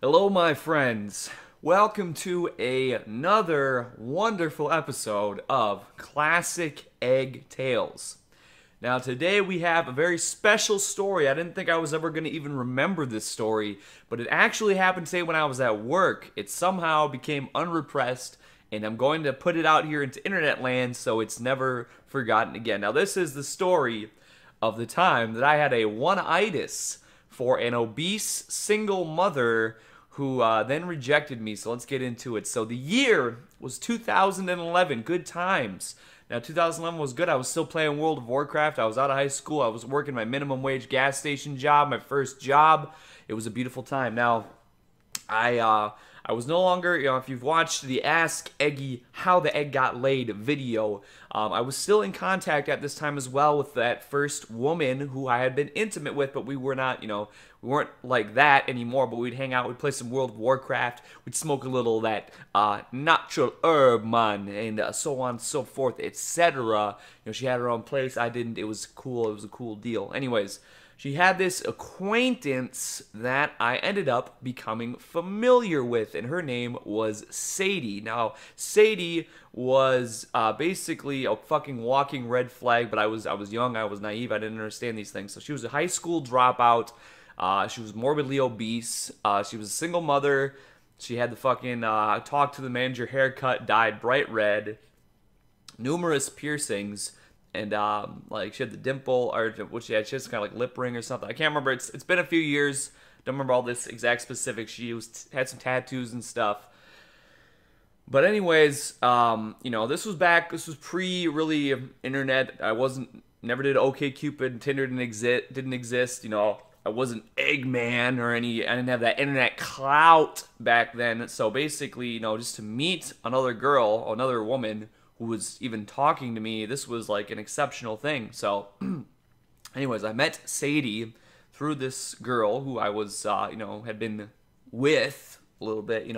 Hello, my friends. Welcome to another wonderful episode of Classic Egg Tales. Now, today we have a very special story. I didn't think I was ever going to even remember this story, but it actually happened today when I was at work. It somehow became unrepressed, and I'm going to put it out here into internet land so it's never forgotten again. Now, this is the story of the time that I had a Oneitis for an obese single mother who then rejected me. So let's get into it. So the year was 2011. Good times. Now, 2011 was good. I was still playing World of Warcraft. I was out of high school. I was working my minimum wage gas station job, my first job. It was a beautiful time. Now, I was no longer, if you've watched the Ask Eggy How the Egg Got Laid video, I was still in contact at this time as well with that first woman who I had been intimate with, but we were not, we weren't like that anymore, but we'd hang out, we'd play some World of Warcraft, we'd smoke a little of that natural herb, man, and so on and so forth, etc. She had her own place, I didn't, it was cool, it was a cool deal. Anyways, she had this acquaintance that I ended up becoming familiar with, and her name was Sadie. Now, Sadie was basically a fucking walking red flag, but I was young, I was naive, I didn't understand these things. So she was a high school dropout. She was morbidly obese. She was a single mother. She had the fucking talk to the manager haircut, dyed bright red, numerous piercings. And like she had the dimple, or what she had just kind of like lip ring or something. I can't remember. It's been a few years. Don't remember all this exact specifics. She had some tattoos and stuff. But anyways, this was back. This was pre really internet. Never did OkCupid. Tinder didn't exist. I wasn't Eggman or any. I didn't have that internet clout back then. So basically, just to meet another girl, another woman who was even talking to me, this was like an exceptional thing. So anyways, I met Sadie through this girl who I was had been with a little bit,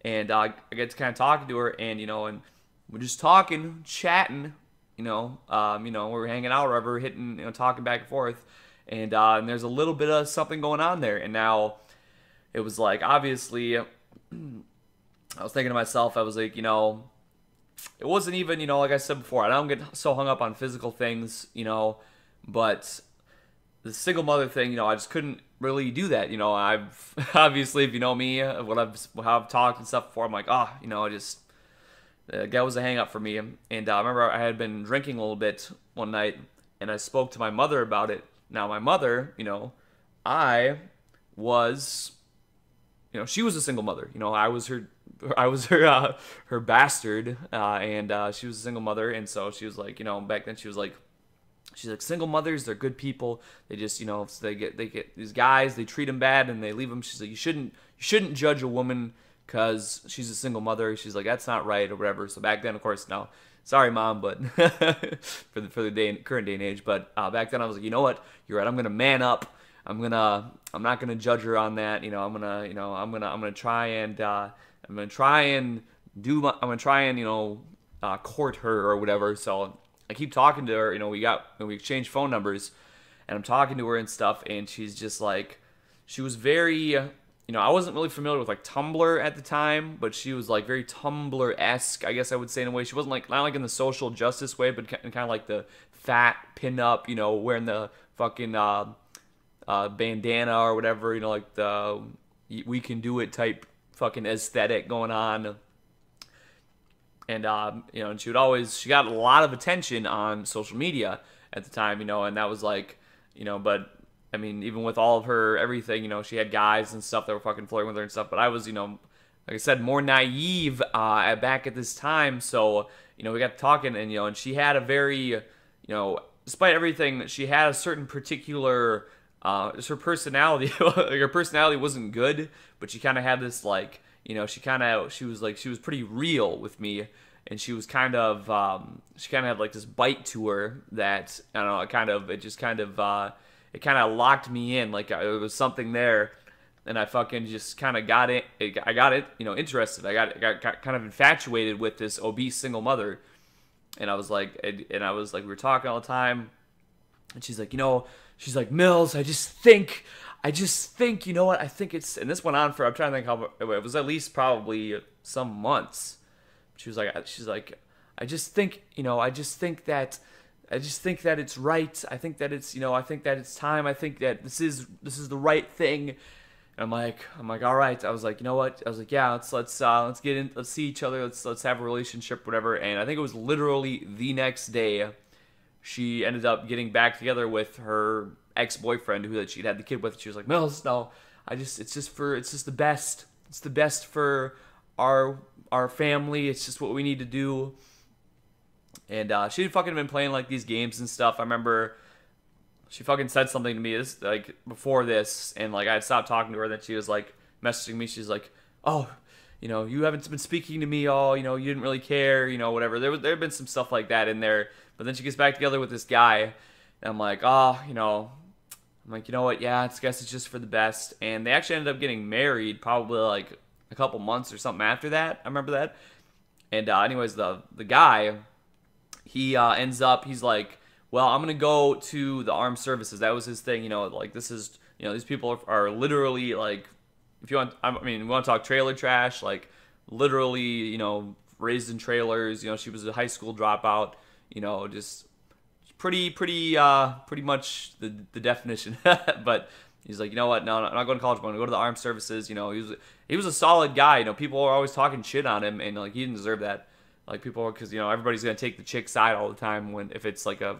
and I get to kind of talking to her, and and we're just talking, chatting, we're hanging out or whatever, hitting, talking back and forth, and there's a little bit of something going on there. And now it was like, obviously, I was thinking to myself, I was like, it wasn't even, like I said before, I don't get so hung up on physical things, but the single mother thing, I just couldn't really do that. I've, obviously, if you know me, how I've talked and stuff before, I'm like, that was a hang up for me. And I remember I had been drinking a little bit one night, and I spoke to my mother about it. Now, my mother, I was, she was a single mother. I was her bastard, and she was a single mother, and so she was like, back then she's like, single mothers, they're good people. They just, so they get these guys, they treat them bad, and they leave them. She's like, you shouldn't judge a woman because she's a single mother. She's like, that's not right or whatever. So back then, of course, no, sorry, mom, but for the current day and age, but back then I was like, you know what, you're right. I'm gonna man up. I'm not gonna judge her on that. I'm gonna try and court her or whatever. So I keep talking to her. We exchanged phone numbers, and I'm talking to her and stuff. And she's just like, she was very, I wasn't really familiar with like Tumblr at the time, but she was like very Tumblr-esque, I guess I would say, in a way. She wasn't like, not like in the social justice way, but kind of like the fat pin-up, wearing the fucking bandana or whatever, like the we can do it type fucking aesthetic going on. And and she got a lot of attention on social media at the time, and that was like, but I mean, even with all of her everything, she had guys and stuff that were fucking flirting with her and stuff, but I was, like I said, more naive back at this time. So we got talking, and and she had a very, despite everything, she had a certain particular her personality. Her personality wasn't good, but she kind of had this like, she was pretty real with me, and she kind of had like this bite to her that, I don't know, it kind of locked me in, like there was something there, and I fucking just kind of got it. I got it, interested. I got kind of infatuated with this obese single mother, and I was like, we were talking all the time, and she's like, Mills, I just think I just think, you know what? I think it's, and this went on for, I'm trying to think how, it was at least probably some months. She's like, I just think, I just think that it's right. I think that it's, I think that it's time. I think that this is the right thing. And I'm like, all right. I was like, you know what? I was like, yeah, let's get in, let's see each other. Let's have a relationship, whatever. And I think it was literally the next day, she ended up getting back together with her ex-boyfriend who that she'd had the kid with. She was like, Mills, no, it's just the best. It's the best for our family. It's just what we need to do. And she had fucking been playing like these games and stuff. I remember she fucking said something to me this like before this, and like I had stopped talking to her. Then she was like messaging me. She's like, "Oh, you haven't been speaking to me all. You didn't really care. Whatever." There had been some stuff like that in there. But then she gets back together with this guy, and I'm like, "Oh, I'm like, you know what? Yeah, I guess it's just for the best." And they actually ended up getting married probably like a couple months or something after that. I remember that. And anyways, the guy, he ends up, he's like, well, I'm going to go to the armed services. That was his thing, like this is, these people are literally like, if you want, we want to talk trailer trash, like literally, raised in trailers. She was a high school dropout, just pretty much the definition. But he's like, you know what? No, I'm not going to college. I'm going to go to the armed services. He was a solid guy. People are always talking shit on him, and like he didn't deserve that. Like people, because everybody's gonna take the chick side all the time if it's like a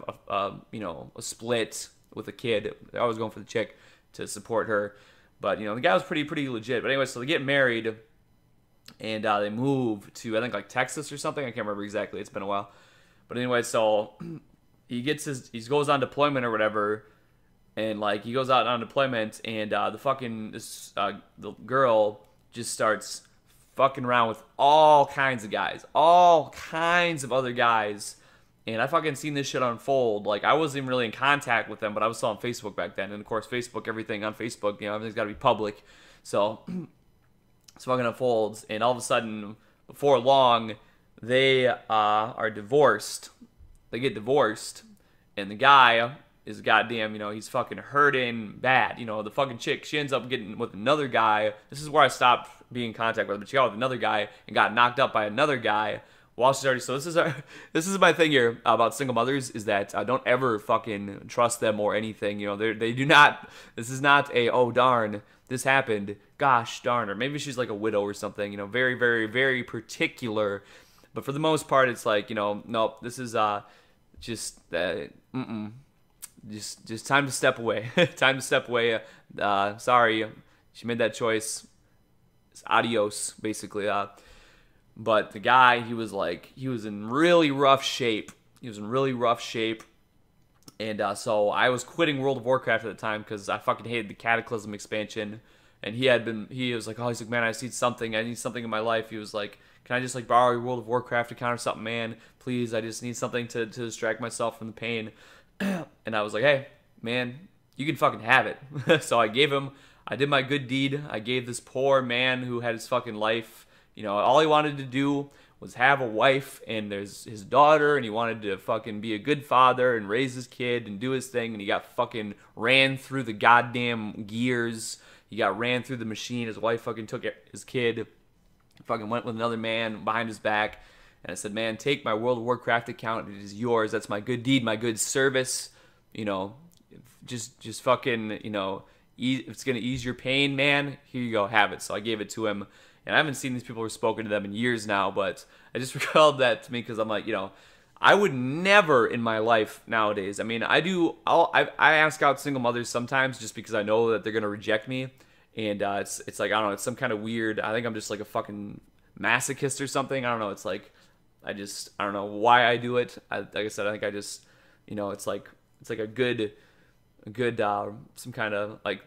split with a kid. They're always going for the chick to support her. But the guy was pretty legit. But anyway, so they get married, and they move to I think like Texas or something. I can't remember exactly. It's been a while. But anyway, so he goes on deployment or whatever, and like he goes out on deployment, and the girl just starts fucking around with all kinds of guys, all kinds of other guys. And I fucking seen this shit unfold. Like, I wasn't even really in contact with them, but I was still on Facebook back then. And of course, Facebook, everything on Facebook, everything's got to be public. So it fucking unfolds. And all of a sudden, before long, they are divorced. They get divorced. And the guy is goddamn, he's fucking hurting bad. The fucking chick, she ends up getting with another guy. This is where I stopped being in contact with her, but she got with another guy and got knocked up by another guy while she's already. So this is my thing here about single mothers, is that I don't ever fucking trust them or anything. They do not. This is not a, oh darn, this happened, gosh darn. Or maybe she's like a widow or something. Very very very particular. But for the most part, it's like nope. This is just just time to step away. Time to step away. Sorry, she made that choice. It's adios, basically. But the guy, he was in really rough shape. And so I was quitting World of Warcraft at the time because I fucking hated the Cataclysm expansion. And he was like, he's like, man, I need something in my life. He was like, can I just like borrow your World of Warcraft account or something, man? Please, I just need something to distract myself from the pain. And I was like, hey, man, you can fucking have it. So I did my good deed. I gave this poor man who had his fucking life, all he wanted to do was have a wife, and there's his daughter, and he wanted to fucking be a good father and raise his kid and do his thing, and he got fucking ran through the goddamn gears. He got ran through the machine. His wife fucking took his kid, fucking went with another man behind his back. And I said, man, take my World of Warcraft account. It is yours. That's my good deed, my good service. Just fucking, if it's going to ease your pain, man, here you go, have it. So I gave it to him. And I haven't seen these people or spoken to them in years now, but I just recalled that to me because I'm like, I would never in my life nowadays. I mean, I ask out single mothers sometimes just because I know that they're going to reject me. And it's like, I don't know, it's some kind of weird, I think I'm just like a fucking masochist or something. I don't know, it's like, I don't know why I do it. Like I said, I think I just, it's like a good, some kind of like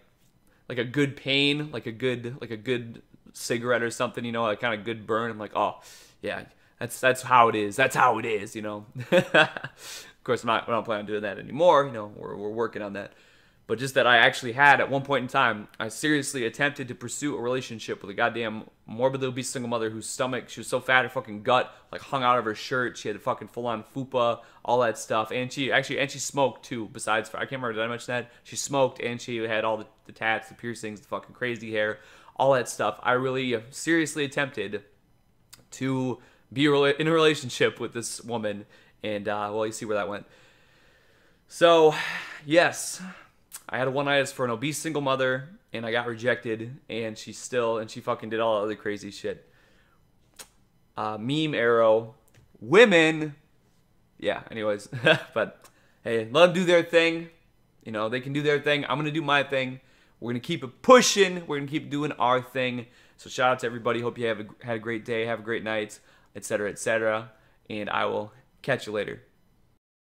a good pain, like a good cigarette or something, a kind of good burn. I'm like, oh yeah, that's how it is. That's how it is, Of course, I don't plan on doing that anymore. We're working on that. but just that I actually had, at one point in time, I seriously attempted to pursue a relationship with a goddamn morbidly obese single mother whose stomach, she was so fat her fucking gut like hung out of her shirt. She had a fucking full-on fupa, all that stuff. And she smoked too, besides, I can't remember, did I mention that? She smoked, and she had all the tats, the piercings, the fucking crazy hair, all that stuff. I really seriously attempted to be in a relationship with this woman, and well, you see where that went. So, yes, I had a Oneitis for an obese single mother, and I got rejected, and she fucking did all that other crazy shit. Meme arrow. Women. Yeah, anyways. But, hey, let them do their thing. You know, they can do their thing. I'm going to do my thing. We're going to keep it pushing. We're going to keep doing our thing. So shout out to everybody. Hope you had a great day. Have a great night, etc., etc. And I will catch you later.